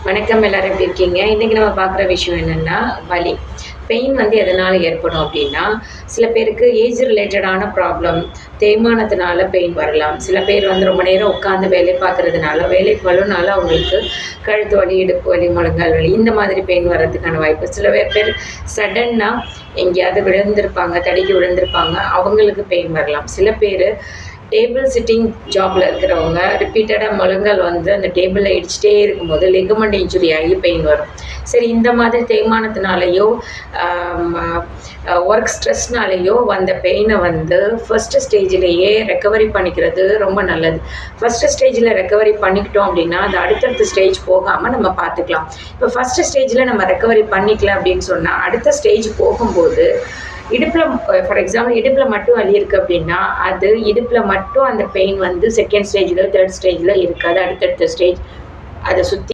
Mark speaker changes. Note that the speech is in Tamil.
Speaker 1: வணக்கம். எல்லாரும் எப்படி இருக்கீங்க? இன்னைக்கு நம்ம பார்க்குற விஷயம் என்னன்னா, வலி. பெயின் வந்து எதனால ஏற்படும் அப்படின்னா, சில பேருக்கு ஏஜ் ரிலேட்டடான ப்ராப்ளம், தேய்மானத்தினால பெயின் வரலாம். சில பேர் வந்து ரொம்ப நேரம் உட்காந்து வேலை பார்க்கறதுனால, வேலை பளுனால அவங்களுக்கு கழுத்து வலி, இடுப்பு வலி, முழங்கால் வலி இந்த மாதிரி பெயின் வர்றதுக்கான வாய்ப்பு. சில பேர் சடன்னா எங்கேயாவது விழுந்திருப்பாங்க, தடுக்கி விழுந்திருப்பாங்க. அவங்களுக்கு பெயின் வரலாம். சில பேர் டேபிள் சிட்டிங் ஜாப்ல இருக்கிறவங்க ரிப்பீட்டடா முழங்கால் வந்து அந்த டேபிள்ல இடிச்சிட்டே இருக்கும்போது லிகமெண்ட் இன்ஜுரி ஆகி பெயின் வரும். சரி, இந்த மாதிரி தேய்மானத்தினாலேயோ ஒர்க் ஸ்ட்ரெஸ்னாலேயோ வந்த பெயினை வந்து ஃபர்ஸ்ட் ஸ்டேஜ்லேயே ரெக்கவரி பண்ணிக்கிறது ரொம்ப நல்லது. ஃபர்ஸ்ட் ஸ்டேஜில் ரெக்கவரி பண்ணிக்கிட்டோம் அப்படின்னா அது அடுத்தடுத்த ஸ்டேஜ் போகாமல் நம்ம பார்த்துக்கலாம். இப்போ ஃபர்ஸ்ட் ஸ்டேஜில் நம்ம ரெக்கவரி பண்ணிக்கல அப்படின்னு சொன்னால் அடுத்த ஸ்டேஜ் போகும்போது இடுப்பில், ஃபார் எக்ஸாம்பிள் இடுப்பில் மட்டும் வலி இருக்குது அப்படின்னா அது இடுப்பில் மட்டும் அந்த பெயின் வந்து செகண்ட் ஸ்டேஜில் தேர்ட் ஸ்டேஜில் இருக்காது. அடுத்தடுத்த ஸ்டேஜ் அதை சுற்றி